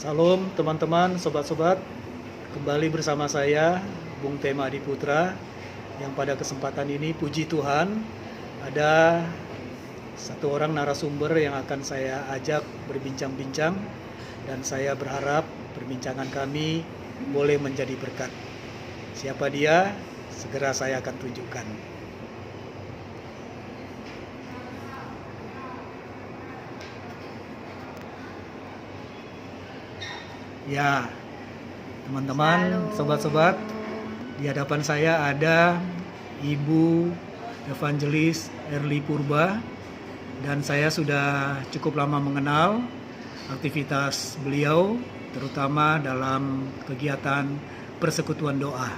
Salam teman-teman, sobat-sobat. Kembali bersama saya, Bung Tema Adiputra, yang pada kesempatan ini puji Tuhan ada satu orang narasumber yang akan saya ajak berbincang-bincang, dan saya berharap perbincangan kami boleh menjadi berkat. Siapa dia? Segera saya akan tunjukkan. Ya, teman-teman, sobat-sobat, di hadapan saya ada Ibu Evangelis Erly Purba, dan saya sudah cukup lama mengenal aktivitas beliau, terutama dalam kegiatan persekutuan doa.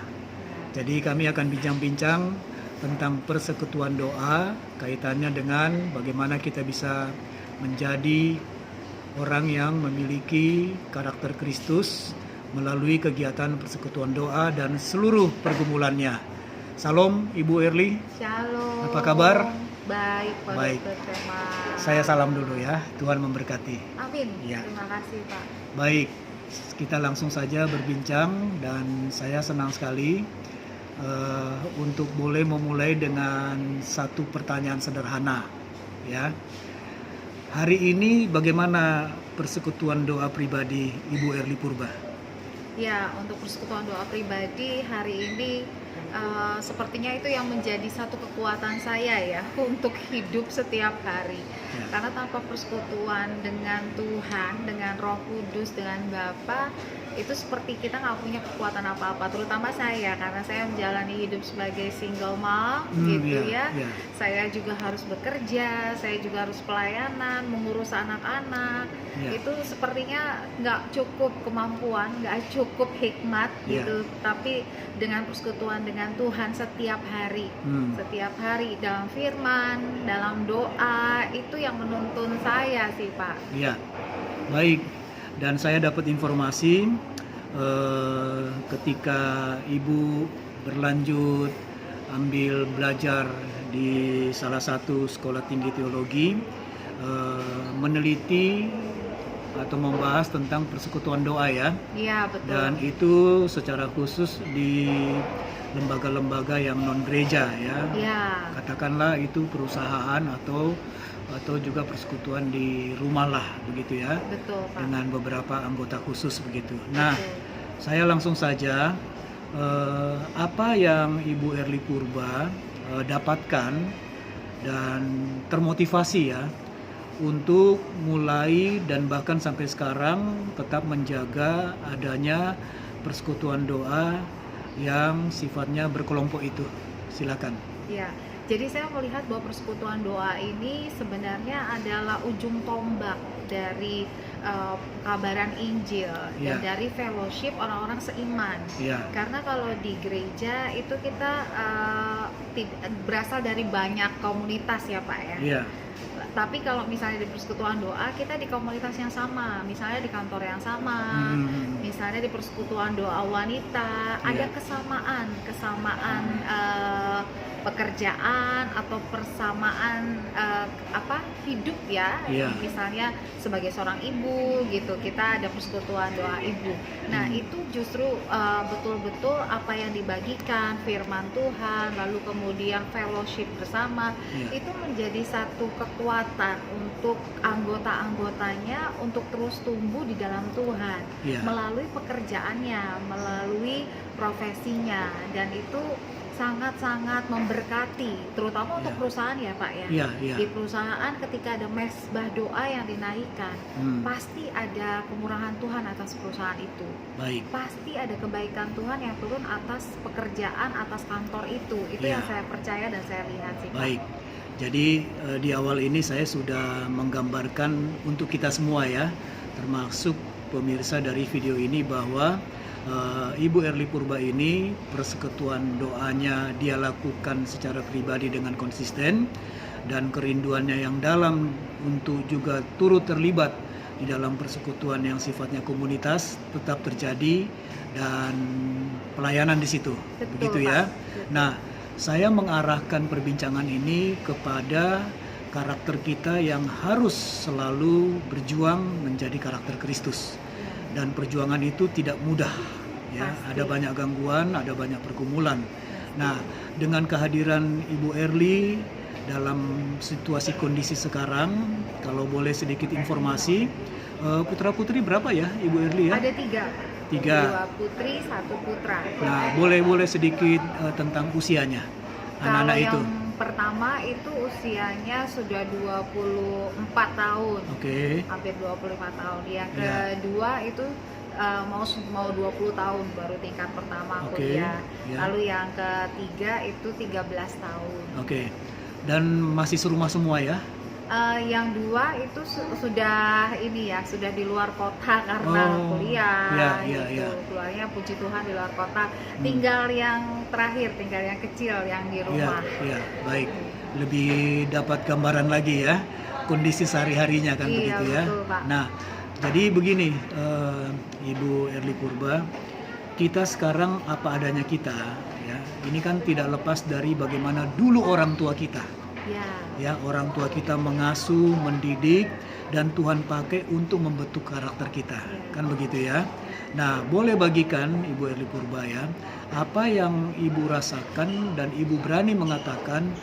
Jadi kami akan bincang-bincang tentang persekutuan doa, kaitannya dengan bagaimana kita bisa menjadi orang yang memiliki karakter Kristus melalui kegiatan persekutuan doa dan seluruh pergumulannya. Salam Ibu Erly. Shalom. Apa kabar? Baik, Pak. Baik. Terima. Saya salam dulu ya. Tuhan memberkati. Amin. Ya. Terima kasih, Pak. Baik, kita langsung saja berbincang, dan saya senang sekali untuk boleh memulai dengan satu pertanyaan sederhana, ya. Hari ini bagaimana persekutuan doa pribadi Ibu Erly Purba? Ya, untuk persekutuan doa pribadi hari ini sepertinya itu yang menjadi satu kekuatan saya ya untuk hidup setiap hari. Ya. Karena tanpa persekutuan dengan Tuhan, dengan Roh Kudus, dengan Bapa, itu seperti kita nggak punya kekuatan apa-apa. Terutama saya, karena saya menjalani hidup sebagai single mom, gitu ya. Saya juga harus bekerja, saya juga harus pelayanan, mengurus anak-anak. Itu sepertinya nggak cukup kemampuan, nggak cukup hikmat gitu. Tapi dengan persekutuan dengan Tuhan setiap hari dalam firman, dalam doa, itu yang menuntun saya sih, Pak. Ya, baik. Dan saya dapat informasi ketika Ibu berlanjut ambil belajar di salah satu sekolah tinggi teologi, meneliti atau membahas tentang persekutuan doa ya. Iya, betul. Dan itu secara khusus di lembaga-lembaga yang non gereja ya. Iya. Katakanlah itu perusahaan atau juga persekutuan di rumah lah, begitu ya. Betul, Pak. Dengan beberapa anggota khusus begitu. Nah, saya langsung saja, apa yang Ibu Erly Purba dapatkan dan termotivasi ya untuk mulai dan bahkan sampai sekarang tetap menjaga adanya persekutuan doa yang sifatnya berkelompok itu. Silakan. Ya, jadi saya melihat bahwa persekutuan doa ini sebenarnya adalah ujung tombak dari kabaran Injil dan dari fellowship orang-orang seiman. Karena kalau di gereja itu kita berasal dari banyak komunitas ya, Pak ya. Tapi kalau misalnya di persekutuan doa, kita di komunitas yang sama, misalnya di kantor yang sama, misalnya di persekutuan doa wanita, ada kesamaan pekerjaan atau persamaan hidup ya. Misalnya sebagai seorang ibu gitu, kita ada persekutuan doa ibu. Nah, itu justru betul-betul apa yang dibagikan firman Tuhan, lalu kemudian fellowship bersama, itu menjadi satu kekuatan untuk anggota-anggotanya untuk terus tumbuh di dalam Tuhan, melalui pekerjaannya, melalui profesinya, dan itu sangat-sangat memberkati, terutama untuk perusahaan ya, Pak ya. Di perusahaan ketika ada mezbah doa yang dinaikkan, pasti ada kemurahan Tuhan atas perusahaan itu. Pasti ada kebaikan Tuhan yang turun atas pekerjaan, atas kantor itu. Itu yang saya percaya dan saya lihat sih, Pak. Baik. Jadi di awal ini saya sudah menggambarkan untuk kita semua ya, termasuk pemirsa dari video ini, bahwa Ibu Erly Purba ini persekutuan doanya dia lakukan secara pribadi dengan konsisten, dan kerinduannya yang dalam untuk juga turut terlibat di dalam persekutuan yang sifatnya komunitas tetap terjadi, dan pelayanan di situ. Begitu ya. Nah, saya mengarahkan perbincangan ini kepada karakter kita yang harus selalu berjuang menjadi karakter Kristus. dan perjuangan itu tidak mudah ya. Pasti. Ada banyak gangguan, ada banyak pergumulan. Nah, dengan kehadiran Ibu Erli dalam situasi kondisi sekarang, kalau boleh sedikit informasi, putra-putri berapa ya Ibu Erli ya? Ada 3. 2 3. putri, 1 putra. Nah, boleh sedikit tentang usianya anak-anak Kalau itu. yang pertama itu usianya sudah 24 tahun. Oke. Hampir 25 tahun. Yang Ya. kedua itu mau 20 tahun baru tingkat pertama Oke, kuliah. ya. Lalu yang ketiga itu 13 tahun. Oke. Dan masih serumah semua ya? Yang 2 itu sudah ini ya, sudah di luar kota karena Oh, kuliah ya, gitu. ya. Keluarnya puji Tuhan di luar kota. Tinggal yang terakhir, tinggal yang kecil yang di rumah. Iya, baik. Lebih dapat gambaran lagi ya kondisi sehari-harinya kan, Iya, begitu ya. betul, Pak. Nah, jadi begini, Ibu Erli Purba, kita sekarang apa adanya kita ya. Ini kan tidak lepas dari bagaimana dulu orang tua kita. Ya. Ya, orang tua kita mengasuh, mendidik, dan Tuhan pakai untuk membentuk karakter kita, kan begitu ya. Nah, boleh bagikan Ibu Erli Purba ya, apa yang Ibu rasakan dan Ibu berani mengatakan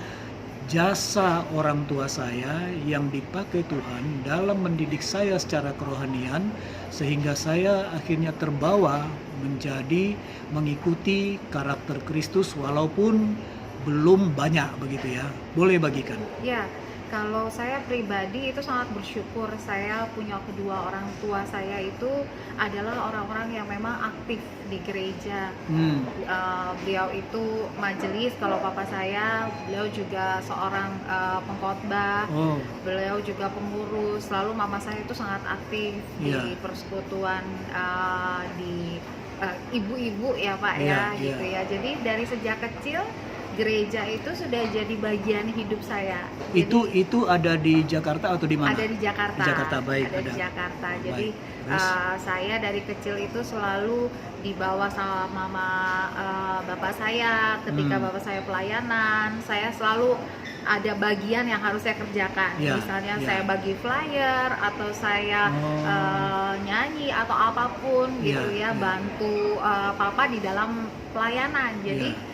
jasa orang tua saya yang dipakai Tuhan dalam mendidik saya secara kerohanian, sehingga saya akhirnya terbawa menjadi mengikuti karakter Kristus walaupun belum banyak, begitu ya. Boleh bagikan. Ya, kalau saya pribadi itu sangat bersyukur saya punya kedua orang tua saya itu adalah orang-orang yang memang aktif di gereja. Beliau itu majelis, kalau papa saya, beliau juga seorang pengkhotbah, beliau juga pengurus. Lalu mama saya itu sangat aktif di persekutuan, di ibu-ibu ya Pak ya, gitu ya. Jadi dari sejak kecil gereja itu sudah jadi bagian hidup saya. Itu ada di Jakarta atau di mana? Ada di Jakarta. Di Jakarta, baik. Ada di Jakarta. Jadi saya dari kecil itu selalu dibawa sama mama bapak saya. Ketika bapak saya pelayanan, saya selalu ada bagian yang harus saya kerjakan. Misalnya saya bagi flyer atau saya nyanyi atau apapun gitu ya, bantu papa di dalam pelayanan. Jadi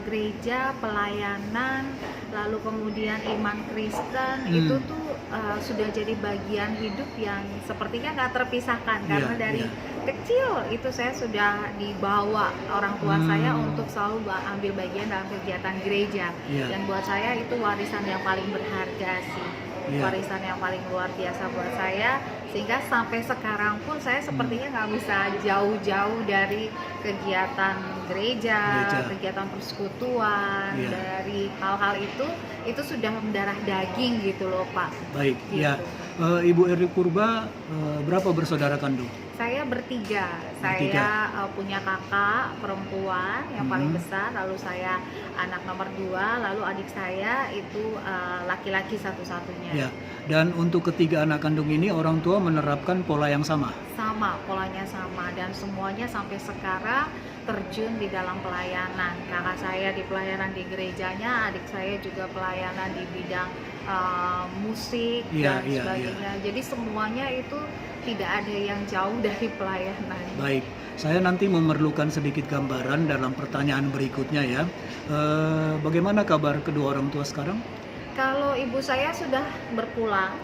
gereja, pelayanan, lalu kemudian iman Kristen itu tuh sudah jadi bagian hidup yang sepertinya nggak terpisahkan, karena dari kecil itu saya sudah dibawa orang tua saya untuk selalu ambil bagian dalam kegiatan gereja. Dan buat saya itu warisan yang paling berharga sih, warisan yang paling luar biasa buat saya, sehingga sampai sekarang pun saya sepertinya nggak bisa jauh-jauh dari kegiatan gereja, kegiatan persekutuan, dari hal-hal itu sudah mendarah daging gitu loh Pak. Baik, gitu. ya. Ibu Erli Purba berapa bersaudara kandung? Saya bertiga. Saya punya kakak perempuan yang paling besar, lalu saya anak nomor 2, lalu adik saya itu laki-laki satu-satunya. Ya. Dan untuk ketiga anak kandung ini orang tua menerapkan pola yang sama? Sama, polanya sama, dan semuanya sampai sekarang terjun di dalam pelayanan. Kakak saya di pelayanan di gerejanya, adik saya juga pelayanan di bidang musik dan sebagainya. Jadi semuanya itu tidak ada yang jauh dari pelayanan. Baik, saya nanti memerlukan sedikit gambaran dalam pertanyaan berikutnya ya. Bagaimana kabar kedua orang tua sekarang? Kalau ibu saya sudah berpulang.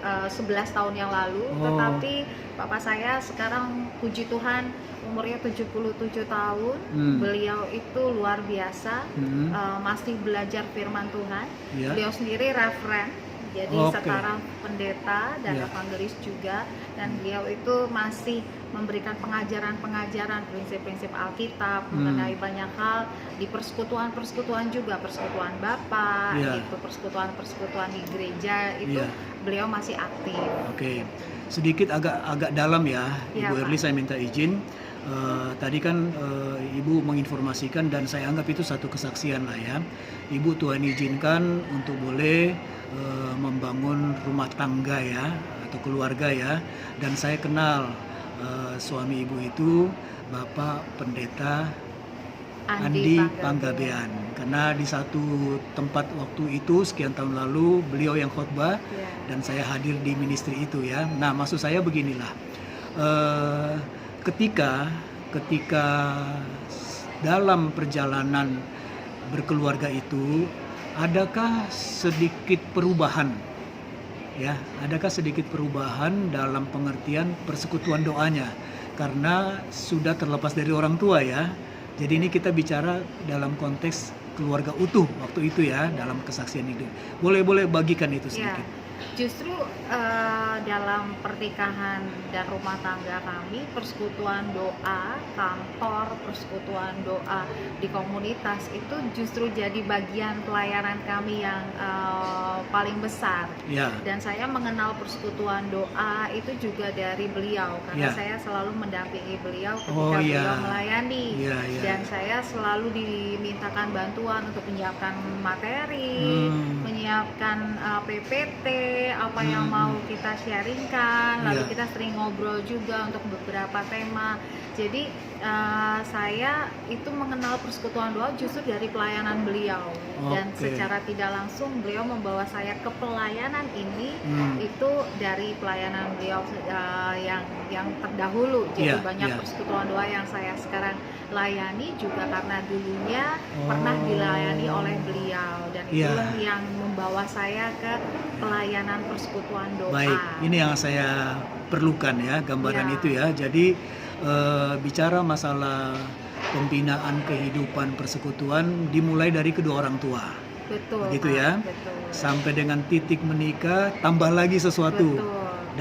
11 tahun yang lalu, tetapi papa saya sekarang puji Tuhan umurnya 77 tahun. Beliau itu luar biasa, masih belajar firman Tuhan. Beliau sendiri referen, jadi sekarang pendeta dan evangelis juga, dan beliau itu masih memberikan pengajaran-pengajaran prinsip-prinsip Alkitab mengenai banyak hal di persekutuan-persekutuan juga, persekutuan Bapak, gitu, persekutuan-persekutuan di gereja itu beliau masih aktif. Sedikit agak dalam ya, Ibu Erli, saya minta izin. Tadi kan Ibu menginformasikan dan saya anggap itu satu kesaksian lah ya. Ibu Tuhan izinkan untuk boleh membangun rumah tangga ya, atau keluarga ya. Dan saya kenal suami Ibu itu Bapak Pendeta Andi Panggabean, karena di satu tempat waktu itu sekian tahun lalu beliau yang khotbah dan saya hadir di ministry itu ya. Nah, maksud saya beginilah, eh, ketika ketika dalam perjalanan berkeluarga itu, adakah sedikit perubahan, ya? Adakah sedikit perubahan dalam pengertian persekutuan doanya? Karena sudah terlepas dari orang tua, ya. Jadi ini kita bicara dalam konteks keluarga utuh waktu itu, ya, dalam kesaksian itu. Boleh bagikan itu Ya, sedikit. justru dalam pernikahan dan rumah tangga kami, persekutuan doa, kantor, persekutuan doa di komunitas itu justru jadi bagian pelayanan kami yang paling besar. Ya, Dan saya mengenal persekutuan doa itu juga dari beliau, karena Ya. saya selalu mendampingi beliau Oh, ketika ya. beliau melayani. Ya, ya. Dan saya selalu dimintakan bantuan untuk menyiapkan materi, menyiapkan PPT, apa yang mau kita sharingkan, lalu Iya. kita sering ngobrol juga untuk beberapa tema. Jadi saya itu mengenal persekutuan doa justru dari pelayanan beliau, dan Oke. secara tidak langsung beliau membawa saya ke pelayanan ini itu dari pelayanan beliau yang terdahulu. Jadi Iya, banyak iya. persekutuan doa yang saya sekarang layani juga karena dulunya pernah dilayani oleh beliau, dan Iya. itulah yang membawa saya ke pelayanan persekutuan doa. Baik, ini yang saya perlukan, ya, gambaran Ya. itu, ya. Jadi bicara masalah pembinaan kehidupan persekutuan dimulai dari kedua orang tua, Betul, begitu, Pak, ya. betul. Sampai dengan titik menikah, tambah lagi sesuatu. Betul.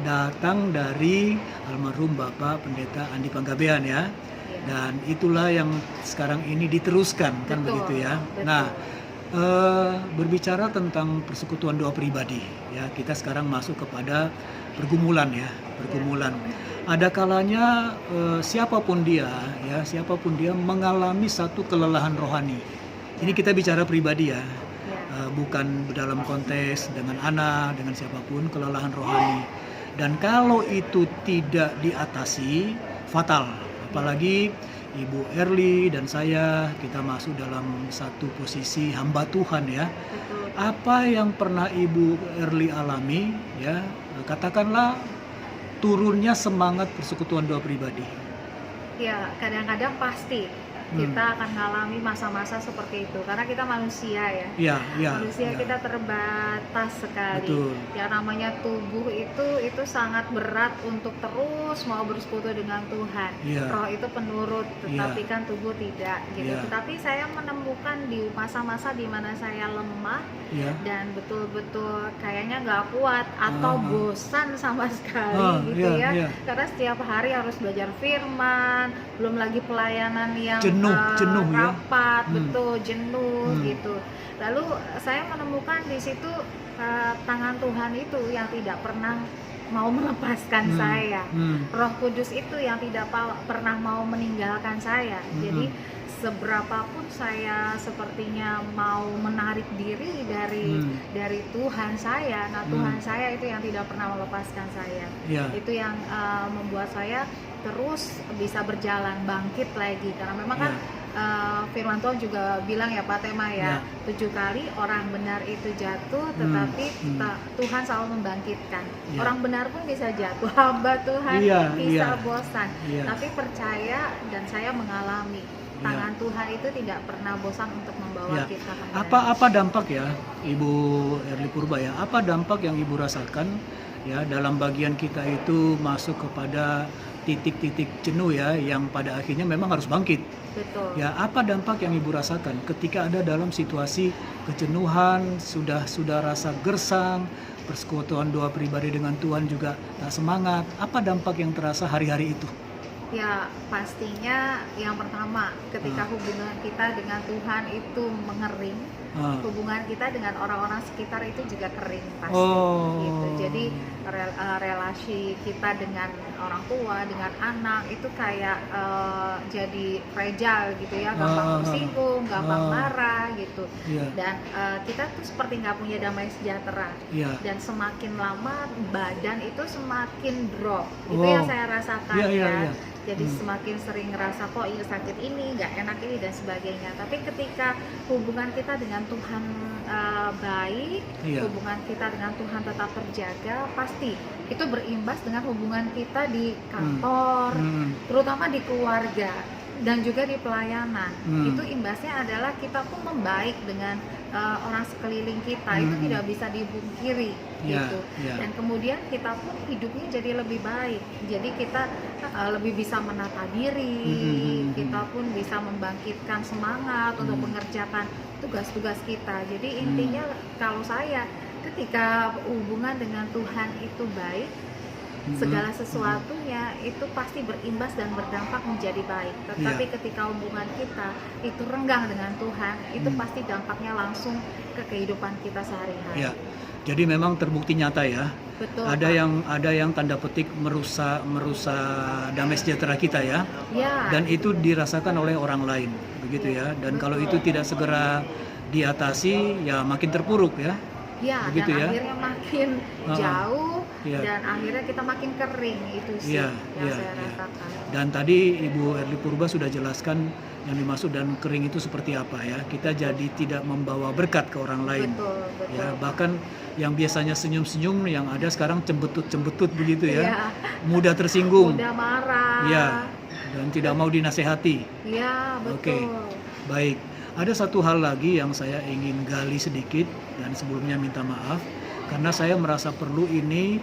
Datang dari almarhum Bapak Pendeta Andi Panggabean, ya. Iya. Dan itulah yang sekarang ini diteruskan, kan, Betul, begitu, ya. betul. Nah, berbicara tentang persekutuan doa pribadi, ya, kita sekarang masuk kepada pergumulan, ya, pergumulan. Ada kalanya siapapun dia mengalami satu kelelahan rohani. Ini kita bicara pribadi, ya. Ya. Bukan dalam konteks dengan anak, dengan siapapun, kelelahan rohani. Dan kalau itu tidak diatasi, fatal. Apalagi Ibu Erli dan saya, kita masuk dalam satu posisi hamba Tuhan, ya. Betul. Apa yang pernah Ibu Erli alami, ya, katakanlah turunnya semangat persekutuan doa pribadi. Ya, kadang-kadang pasti kita akan mengalami masa-masa seperti itu, karena kita manusia, ya. Ya, ya. Manusia Ya. kita terbatas sekali. Betul. Ya, namanya tubuh itu sangat berat untuk terus mau bersekutu dengan Tuhan. Ya. Roh itu penurut, tetapi Ya. kan tubuh tidak, gitu. Ya. Tetapi saya menemukan di masa-masa di mana saya lemah Ya. dan betul-betul kayaknya nggak kuat atau bosan sama sekali, gitu, ya, ya. ya. Karena setiap hari harus belajar firman, belum lagi pelayanan yang Jenuh, ya. rapat, betul, jenuh, gitu. Lalu saya menemukan di situ tangan Tuhan itu yang tidak pernah mau melepaskan saya. Roh Kudus itu yang tidak pernah mau meninggalkan saya. Jadi seberapapun saya sepertinya mau menarik diri dari Tuhan saya, nah Tuhan saya itu yang tidak pernah melepaskan saya. Ya. Itu yang membuat saya terus bisa berjalan, bangkit lagi, karena memang kan firman Tuhan juga bilang, ya Pak Tema, ya, 7 kali orang benar itu jatuh, tetapi Tuhan selalu membangkitkan. Orang benar pun bisa jatuh, hamba Tuhan bisa bosan, tapi percaya, dan saya mengalami tangan Tuhan itu tidak pernah bosan untuk membawa kita kembali. Apa dampak, ya, Ibu Erli Purba, ya? Apa dampak yang Ibu rasakan, ya, dalam bagian kita itu masuk kepada titik-titik jenuh, ya, yang pada akhirnya memang harus bangkit. Betul. Ya, apa dampak yang Ibu rasakan ketika ada dalam situasi kejenuhan, sudah rasa gersang, persekutuan doa pribadi dengan Tuhan juga tak semangat. Apa dampak yang terasa hari-hari itu? Ya, pastinya yang pertama, ketika hubungan kita dengan Tuhan itu mengering, hubungan kita dengan orang-orang sekitar itu juga kering pasti. Gitu. Jadi relasi kita dengan orang tua, dengan anak itu kayak jadi fragile, gitu, ya, gampang tersinggung, gampang marah, gitu. Dan kita tuh seperti nggak punya damai sejahtera. Dan semakin lama badan itu semakin drop. Itu yang saya rasakan, ya. Jadi semakin sering ngerasa kok ini sakit ini, nggak enak ini, dan sebagainya. Tapi ketika hubungan kita dengan Tuhan baik, Iya. hubungan kita dengan Tuhan tetap terjaga, pasti itu berimbas dengan hubungan kita di kantor, terutama di keluarga dan juga di pelayanan. Itu imbasnya adalah kita pun membaik dengan orang sekeliling kita, itu tidak bisa dipungkiri gitu. Dan kemudian kita pun hidupnya jadi lebih baik. Jadi kita lebih bisa menata diri, kita pun bisa membangkitkan semangat untuk mengerjakan tugas-tugas kita. Jadi intinya kalau saya, ketika hubungan dengan Tuhan itu baik, segala sesuatunya itu pasti berimbas dan berdampak menjadi baik. Tetapi ketika hubungan kita itu renggang dengan Tuhan, itu pasti dampaknya langsung ke kehidupan kita sehari-hari. Ya. Jadi memang terbukti nyata ya. Betul. Ada yang tanda petik merusak damai sejahtera kita ya. Ya. Dan itu dirasakan oleh orang lain, begitu ya. Dan kalau itu tidak segera diatasi, ya makin terpuruk ya. Ya, begitu dan ya? akhirnya makin jauh dan akhirnya kita makin kering, itu sih yang saya rasakan. Dan tadi Ibu Erli Purba sudah jelaskan yang dimaksud dan kering itu seperti apa ya. Kita jadi tidak membawa berkat ke orang lain. Betul. Ya, bahkan yang biasanya senyum-senyum yang ada sekarang cembetut-cembetut begitu ya. Mudah tersinggung. Mudah marah. Ya. Dan tidak mau dinasehati. Iya, betul. Oke. Baik. Ada satu hal lagi yang saya ingin gali sedikit dan sebelumnya minta maaf karena saya merasa perlu ini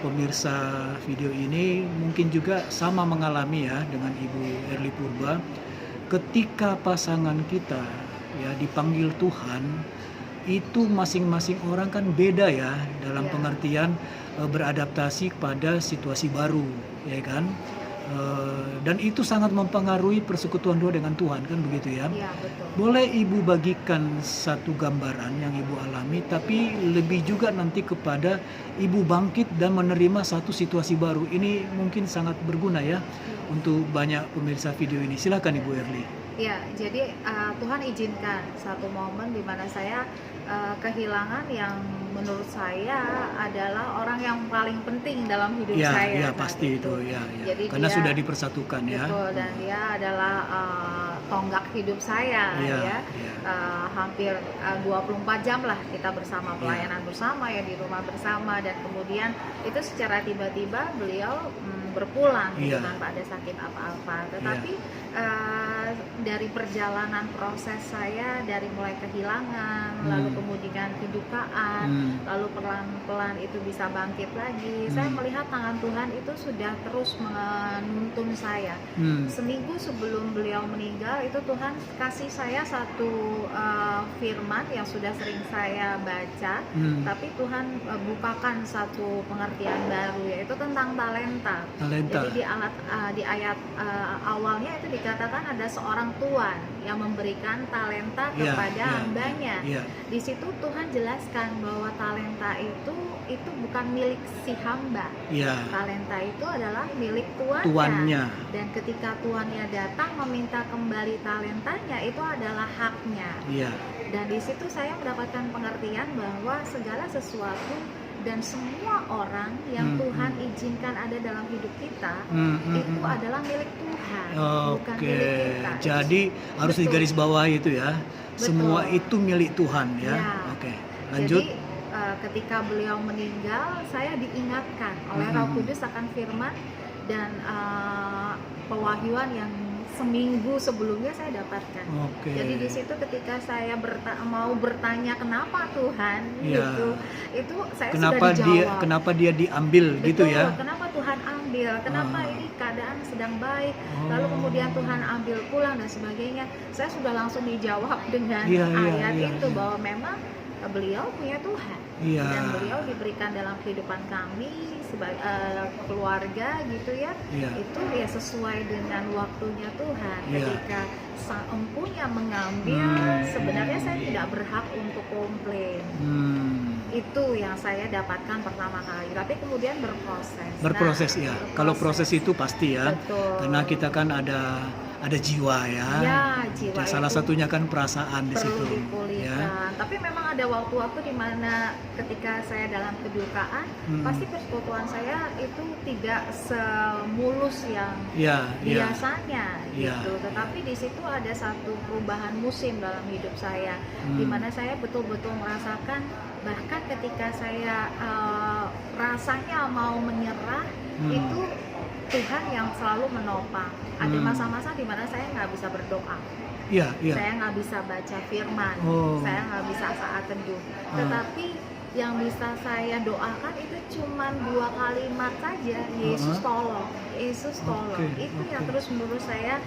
pemirsa video ini mungkin juga sama mengalami ya dengan Ibu Erli Purba. Ketika pasangan kita ya dipanggil Tuhan, itu masing-masing orang kan beda ya dalam pengertian beradaptasi pada situasi baru, ya kan? Dan itu sangat mempengaruhi persekutuan doa dengan Tuhan, kan begitu ya? Iya, betul. Boleh Ibu bagikan satu gambaran yang Ibu alami, tapi lebih juga nanti kepada Ibu bangkit dan menerima satu situasi baru. Ini mungkin sangat berguna ya untuk banyak pemirsa video ini. Silakan Ibu Erli. Ya, jadi Tuhan izinkan satu momen di mana saya kehilangan yang menurut saya adalah orang yang paling penting dalam hidup saya. Ya, pasti itu. Ya. Jadi karena dia, sudah dipersatukan ya. Betul, dan dia adalah tonggak hidup saya ya. Hampir 24 jam lah kita bersama, pelayanan bersama ya, di rumah bersama, dan kemudian itu secara tiba-tiba beliau berpulang tanpa ada sakit apa-apa. Tetapi dari perjalanan proses saya, dari mulai kehilangan, lalu kemudian kedukaan, lalu pelan-pelan itu bisa bangkit lagi. Saya melihat tangan Tuhan itu sudah terus menuntun saya. Seminggu sebelum beliau meninggal itu Tuhan kasih saya satu firman yang sudah sering saya baca, tapi Tuhan bukakan satu pengertian baru, yaitu tentang talenta. Jadi di ayat awalnya itu dikatakan ada seorang tuan yang memberikan talenta kepada hambanya. Di situ Tuhan jelaskan bahwa talenta itu bukan milik si hamba. Talenta itu adalah milik tuannya. Dan ketika tuannya datang meminta kembali talentanya, itu adalah haknya. Dan di situ saya mendapatkan pengertian bahwa segala sesuatu dan semua orang yang Tuhan izinkan ada dalam hidup kita itu adalah milik Tuhan, bukan milik kita. Jadi harus digarisbawahi itu ya. Betul. Semua itu milik Tuhan ya. Oke, lanjut. Jadi ketika beliau meninggal, saya diingatkan oleh Roh Kudus akan firman dan pewahyuan yang seminggu sebelumnya saya dapatkan. Jadi di situ ketika saya mau bertanya kenapa Tuhan, itu saya kenapa sudah dijawab. Kenapa dia diambil? Betul, gitu ya? Kenapa Tuhan ambil? Kenapa ini keadaan sedang baik? Lalu kemudian Tuhan ambil pulang dan sebagainya. Saya sudah langsung dijawab dengan ayat itu bahwa memang beliau punya Tuhan. Dan beliau diberikan dalam kehidupan kami sebagai keluarga gitu ya. Itu ya sesuai dengan waktunya Tuhan. Ketika Sang Empunya mengambil, sebenarnya saya tidak berhak untuk komplain. Itu yang saya dapatkan pertama kali. Tapi kemudian berproses. Kalau proses itu pasti ya. Betul. Karena kita kan ada jiwa ya. Ya, jiwa Dan salah itu satunya kan perasaan di perlu situ. dipulihkan. Ya. Tapi memang ada waktu-waktu di mana ketika saya dalam kedukaan, pasti persekutuan saya itu tidak semulus yang Ya, ya. biasanya Ya, gitu. Tetapi di situ ada satu perubahan musim dalam hidup saya, di mana saya betul-betul merasakan bahkan ketika saya rasanya mau menyerah, itu Tuhan yang selalu menopang. Ada masa-masa di mana saya nggak bisa berdoa, Iya, iya. saya nggak bisa baca firman, saya nggak bisa saat teduh. Tetapi yang bisa saya doakan itu cuma 2 kalimat saja, Yesus tolong, Yesus tolong. Itu yang terus menerus saya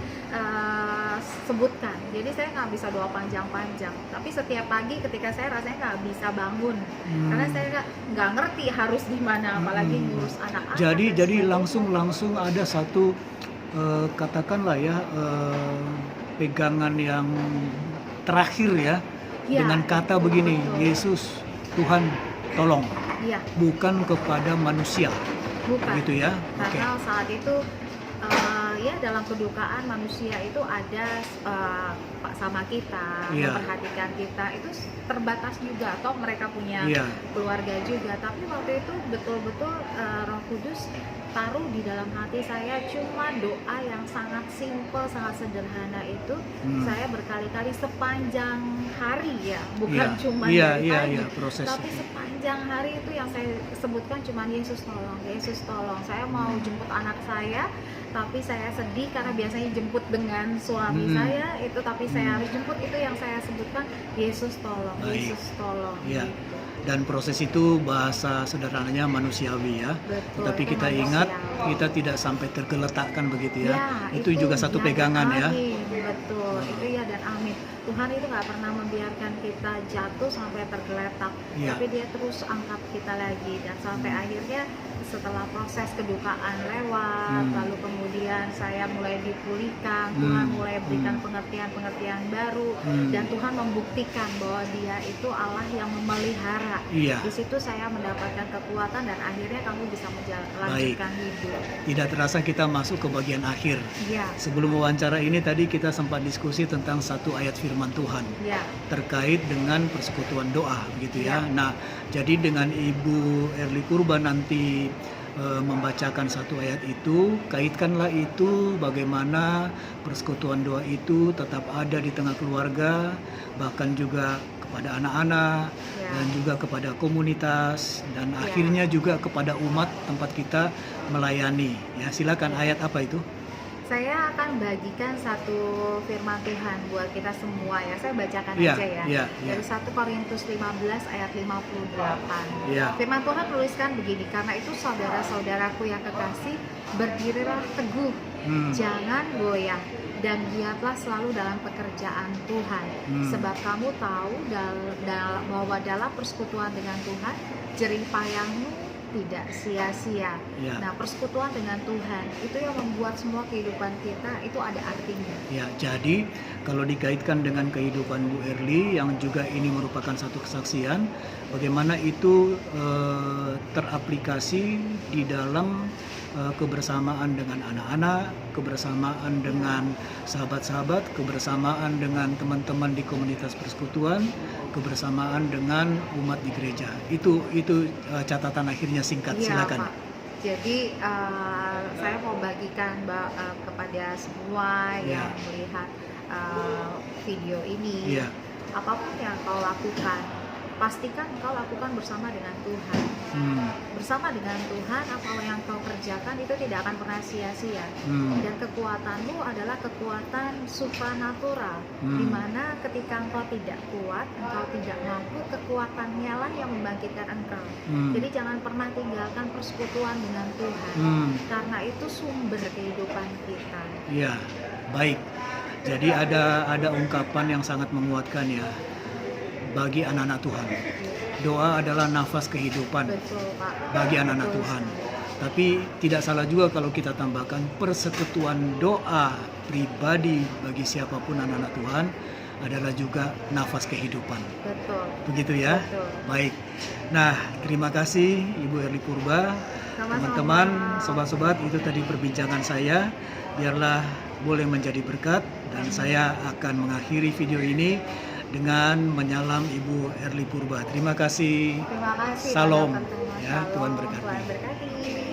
sebutkan. Jadi saya nggak bisa doa panjang-panjang. Tapi setiap pagi ketika saya rasanya nggak bisa bangun, karena saya nggak ngerti harus di mana, apalagi ngurus anak-anak. Jadi langsung ada satu katakanlah ya pegangan yang terakhir ya, dengan kata begini, betul. Yesus, Tuhan tolong, Iya, bukan kepada manusia, bukan. gitu ya. Oke. Karena saat itu ya dalam kedukaan manusia itu ada sama kita, memperhatikan kita, itu terbatas juga, atau mereka punya keluarga juga. Tapi waktu itu betul-betul Roh Kudus taruh di dalam hati saya cuma doa yang sangat simpel, sangat sederhana itu. Saya berkali-kali sepanjang hari ya, bukan cuma dari pagi, proses tapi sepanjang hari itu yang saya sebutkan cuma Yesus tolong, Yesus tolong. Saya mau jemput anak saya, tapi saya sedih karena biasanya jemput dengan suami saya itu, tapi saya harus jemput, itu yang saya sebutkan Yesus tolong, Yesus tolong. Gitu. Dan proses itu bahasa sederhananya manusiawi ya. Betul, Tetapi kita manusiawi. ingat kita tidak sampai tergeletakkan begitu ya. Itu juga satu ya, pegangan ya. Betul, itu ya dan amin. Tuhan itu nggak pernah membiarkan kita jatuh sampai tergeletak, tapi Dia terus angkat kita lagi, dan sampai akhirnya setelah proses kedukaan lewat, lalu kemudian saya mulai dipulihkan, Tuhan mulai berikan pengertian-pengertian baru, dan Tuhan membuktikan bahwa Dia itu Allah yang memelihara. Di situ saya mendapatkan kekuatan dan akhirnya kamu bisa melanjutkan hidup. Tidak terasa kita masuk ke bagian akhir. Sebelum wawancara ini tadi kita sempat diskusi tentang satu ayat firman Tuhan terkait dengan persekutuan doa, begitu ya. Nah, jadi dengan Ibu Erli Purba nanti membacakan satu ayat itu, kaitkanlah itu bagaimana persekutuan doa itu tetap ada di tengah keluarga, bahkan juga kepada anak-anak dan juga kepada komunitas, dan akhirnya juga kepada umat tempat kita melayani. Ya, silakan, ayat apa itu? Saya akan bagikan satu firman Tuhan buat kita semua ya. Saya bacakan aja ya. Dari 1 Korintus 15 ayat 58. Firman Tuhan tuliskan begini, karena itu saudara-saudaraku yang kekasih, berdirilah teguh, jangan goyah, dan giatlah selalu dalam pekerjaan Tuhan. Sebab kamu tahu bahwa dalam persekutuan dengan Tuhan, jerih payahmu tidak sia-sia. Nah, persekutuan dengan Tuhan itu yang membuat semua kehidupan kita itu ada artinya. Jadi kalau dikaitkan dengan kehidupan Bu Erli yang juga ini merupakan satu kesaksian, bagaimana itu teraplikasi di dalam kebersamaan dengan anak-anak, kebersamaan dengan sahabat-sahabat, kebersamaan dengan teman-teman di komunitas persekutuan, kebersamaan dengan umat di gereja. Itu catatan akhirnya singkat, silakan. Pak. Jadi saya mau bagikan kepada semua yang melihat video ini, apapun yang kau lakukan, pastikan kau lakukan bersama dengan Tuhan. Bersama dengan Tuhan, apa yang kau kerjakan itu tidak akan pernah sia-sia. Dan kekuatanmu adalah kekuatan supranatural, di mana ketika engkau tidak kuat, engkau tidak mampu, kekuatannya lah yang membangkitkan engkau. Jadi jangan pernah tinggalkan persekutuan dengan Tuhan, karena itu sumber kehidupan kita. Baik. Jadi ada ungkapan yang sangat menguatkan ya bagi anak-anak Tuhan. Doa adalah nafas kehidupan. Betul, Pak. Bagi anak-anak Tuhan. Tapi tidak salah juga kalau kita tambahkan persekutuan doa pribadi bagi siapapun anak-anak Tuhan adalah juga nafas kehidupan. Betul. Begitu ya? Betul. Baik. Nah, terima kasih Ibu Erli Purba. Teman-teman, sobat-sobat, itu tadi perbincangan saya. Biarlah boleh menjadi berkat. Dan saya akan mengakhiri video ini dengan menyalam Ibu Erli Purba. Terima kasih. Terima kasih. Salam. Teman-teman. Ya, Tuhan Shalom. berkati. Tuhan berkati.